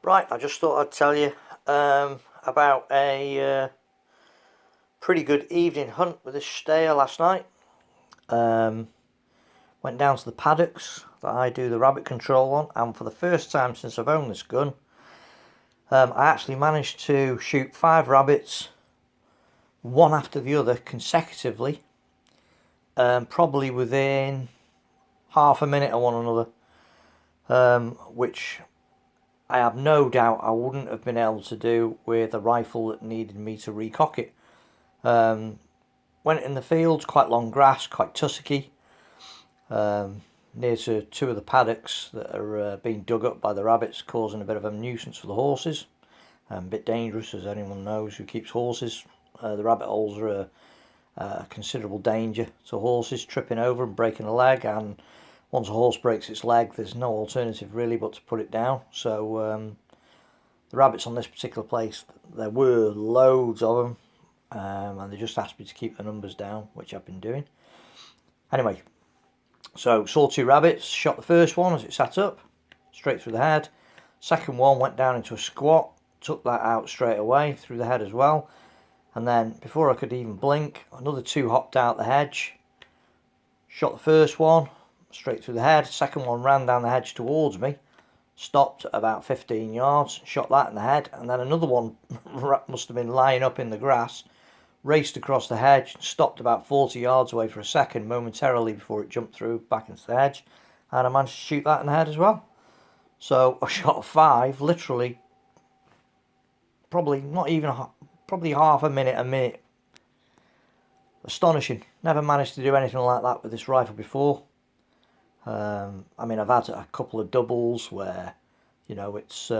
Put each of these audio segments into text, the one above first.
Right, I just thought I'd tell you about a pretty good evening hunt with this Steyr last night. Went down to the paddocks that I do the rabbit control on, and for the first time since I've owned this gun, I actually managed to shoot 5 rabbits, one after the other consecutively, probably within half a minute of one another, which I have no doubt I wouldn't have been able to do with a rifle that needed me to recock it. Went in the fields, quite long grass, quite tussocky, near to 2 of the paddocks that are being dug up by the rabbits, causing a bit of a nuisance for the horses. A bit dangerous, as anyone knows who keeps horses. The rabbit holes are a considerable danger to horses, tripping over and breaking a leg, and once a horse breaks its leg, there's no alternative really but to put it down. So the rabbits on this particular place, there were loads of them, and they just asked me to keep the numbers down, which I've been doing. Anyway, so saw 2 rabbits, shot the first one as it sat up, straight through the head. Second one went down into a squat, took that out straight away, through the head as well. And then, before I could even blink, another 2 hopped out the hedge, shot the first one, straight through the head. Second one ran down the hedge towards me, stopped at about 15 yards, shot that in the head, and then another one must have been lying up in the grass, raced across the hedge, stopped about 40 yards away for a second momentarily before it jumped through back into the hedge, and I managed to shoot that in the head as well. So I shot 5, literally, probably not even, probably half a minute. Astonishing. Never managed to do anything like that with this rifle before. I mean, I've had a couple of doubles where, you know, its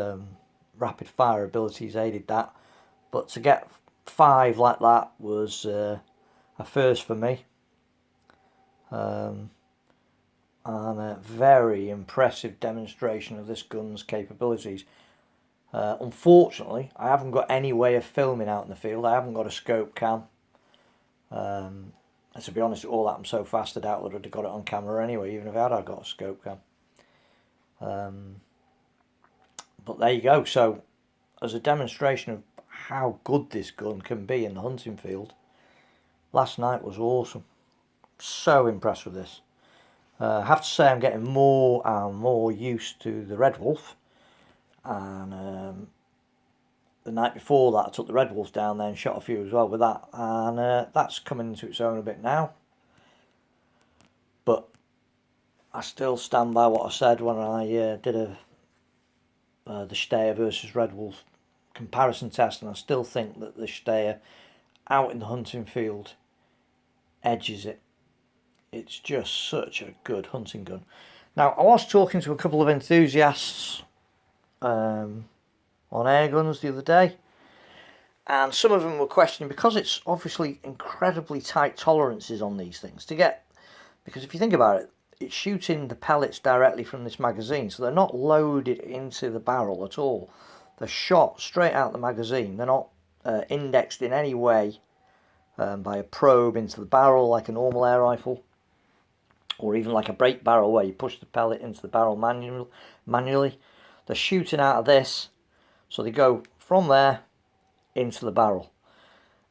rapid fire abilities aided that, but to get 5 like that was a first for me, and a very impressive demonstration of this gun's capabilities. Unfortunately, I haven't got any way of filming out in the field. I haven't got a scope cam. And to be honest, it all happened so fast I doubt that I'd have got it on camera anyway, even if I'd got a scope cam. But there you go. So, as a demonstration of how good this gun can be in the hunting field, last night was awesome. So impressed with this. I have to say I'm getting more and more used to the Red Wolf. And the night before that I took the Red Wolf down there and shot a few as well with that, and that's coming into its own a bit now. But I still stand by what I said when I did the Steyr versus Red Wolf comparison test, and I still think that the Steyr out in the hunting field edges it. It's just such a good hunting gun. Now, I was talking to a couple of enthusiasts on air guns the other day, and some of them were questioning, because it's obviously incredibly tight tolerances on these things to get, because if you think about it, it's shooting the pellets directly from this magazine, so they're not loaded into the barrel at all. They're shot straight out the magazine. They're not indexed in any way by a probe into the barrel like a normal air rifle, or even like a break barrel where you push the pellet into the barrel manually. They're shooting out of this, so they go from there into the barrel.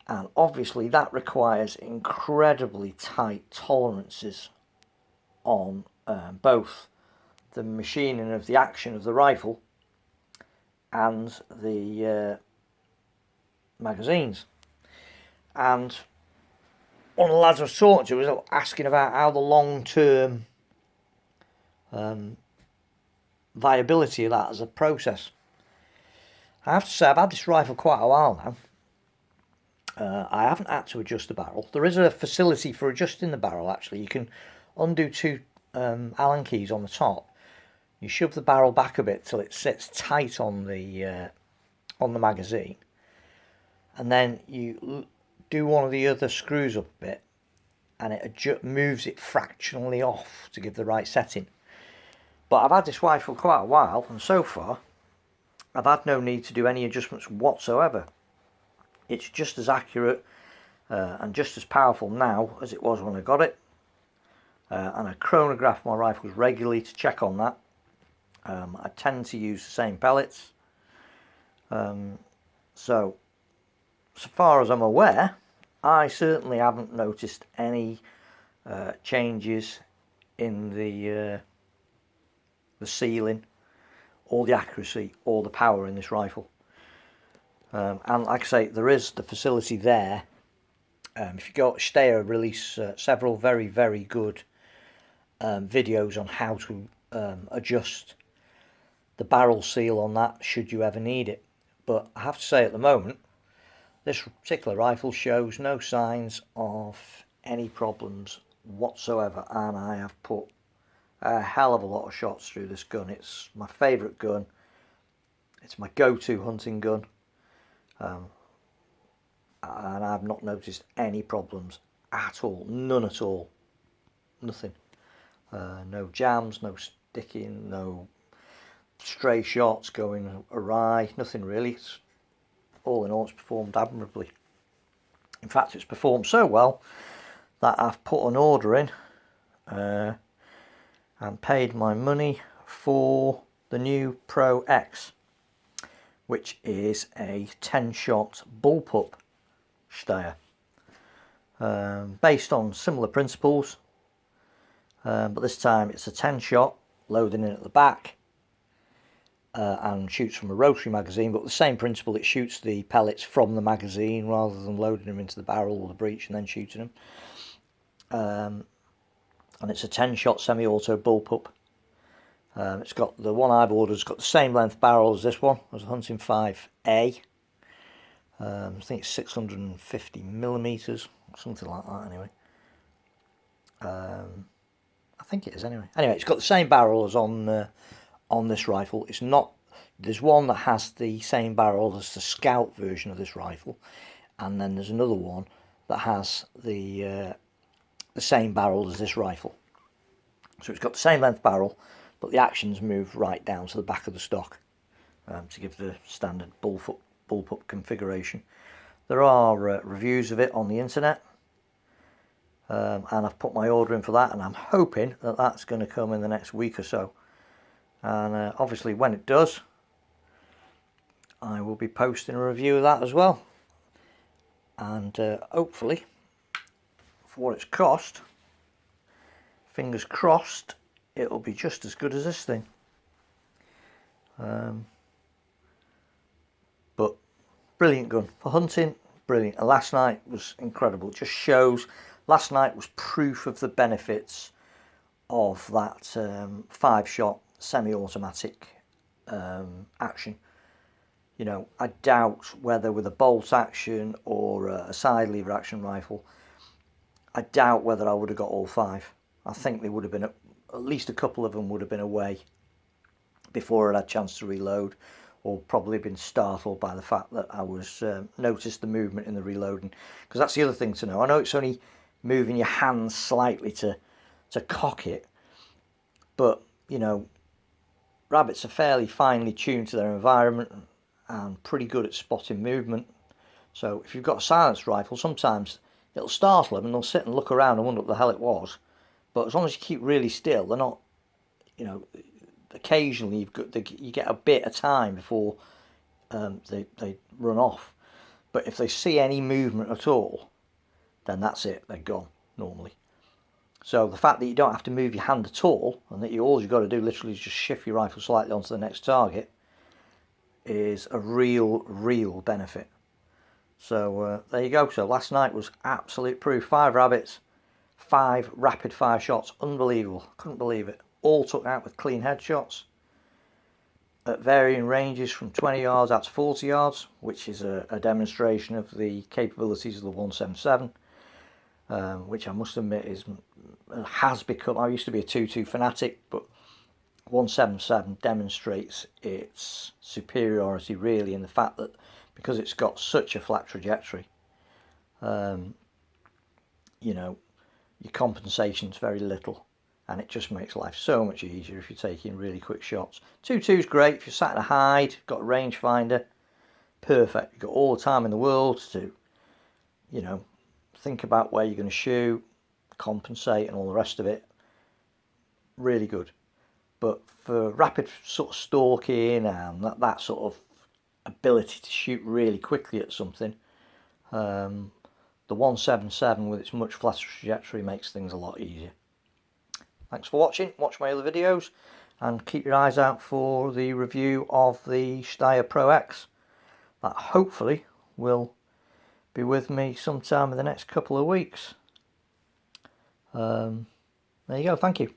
And obviously that requires incredibly tight tolerances on both the machining of the action of the rifle and the magazines. And one of the lads I was talking to was asking about how the long-term viability of that as a process. I have to say, I've had this rifle quite a while now. I haven't had to adjust the barrel. There is a facility for adjusting the barrel, actually. You can undo 2 Allen keys on the top. You shove the barrel back a bit till it sits tight on the magazine, and then you do one of the other screws up a bit, and it moves it fractionally off to give the right setting. But I've had this rifle quite a while, and so far I've had no need to do any adjustments whatsoever. It's just as accurate and just as powerful now as it was when I got it. And I chronograph my rifles regularly to check on that. I tend to use the same pellets. So far as I'm aware, I certainly haven't noticed any changes in the ceiling, or the accuracy, or the power in this rifle. And like I say, there is the facility there. If you go, Steyr release several very, very good videos on how to adjust the barrel seal on that should you ever need it. But I have to say, at the moment, this particular rifle shows no signs of any problems whatsoever, and I have put a hell of a lot of shots through this gun. It's my favourite gun. It's my go-to hunting gun, and I've not noticed any problems at all. None at all. Nothing. No jams, no sticking, no stray shots going awry. Nothing really. It's, all in all, it's performed admirably. In fact, it's performed so well that I've put an order in and paid my money for the new Pro X, which is a 10-shot bullpup Steyr, based on similar principles, but this time it's a 10-shot loading in at the back and shoots from a rotary magazine, but the same principle. It shoots the pellets from the magazine rather than loading them into the barrel or the breech and then shooting them. And it's a 10-shot semi-auto bullpup. It's got, the one I've ordered has got the same length barrel as this one, as a Hunting 5A. I think it's 650 millimeters, something like that anyway. I think it is anyway. Anyway, it's got the same barrel as on this rifle. It's not, there's one that has the same barrel as the Scout version of this rifle, and then there's another one that has the same barrel as this rifle. So it's got the same length barrel, but the actions move right down to the back of the stock to give the standard bullpup configuration. There are reviews of it on the internet, and I've put my order in for that, and I'm hoping that that's going to come in the next week or so. And obviously when it does, I will be posting a review of that as well, and hopefully for what it's cost, fingers crossed, it'll be just as good as this thing. But brilliant gun for hunting, brilliant. And last night was incredible. It just shows, last night was proof of the benefits of that 5-shot semi-automatic action. You know, I doubt whether with a bolt action or a side lever action rifle, I doubt whether I would have got all 5. I think they would have been, at least a couple of them would have been away before I had a chance to reload, or probably been startled by the fact that I was noticed the movement in the reloading. Because that's the other thing to know. I know it's only moving your hands slightly to cock it, but you know, rabbits are fairly finely tuned to their environment and pretty good at spotting movement. So if you've got a silenced rifle, sometimes it'll startle them and they'll sit and look around and wonder what the hell it was. But as long as you keep really still, they're not, you know, occasionally you get a bit of time before they run off. But if they see any movement at all, then that's it, they're gone normally. So the fact that you don't have to move your hand at all, and that all you've got to do literally is just shift your rifle slightly onto the next target, is a real benefit. So there you go. So last night was absolute proof. 5 rabbits, 5 rapid fire shots, unbelievable. Couldn't believe it. All took out with clean headshots at varying ranges from 20 yards out to 40 yards, which is a demonstration of the capabilities of the 177, which I must admit has become, I used to be a 2.2 fanatic, but 177 demonstrates its superiority really in the fact that because it's got such a flat trajectory, you know, your compensation's very little, and it just makes life so much easier if you're taking really quick shots. 2.2's great if you're sat in a hide, got a rangefinder, perfect. You've got all the time in the world to, you know, think about where you're going to shoot, compensate and all the rest of it. Really good. But for rapid sort of stalking and that sort of ability to shoot really quickly at something, the 177 with its much flatter trajectory makes things a lot easier. Thanks for watching. Watch my other videos and keep your eyes out for the review of the Steyr Pro X that hopefully will be with me sometime in the next couple of weeks. There you go. Thank you.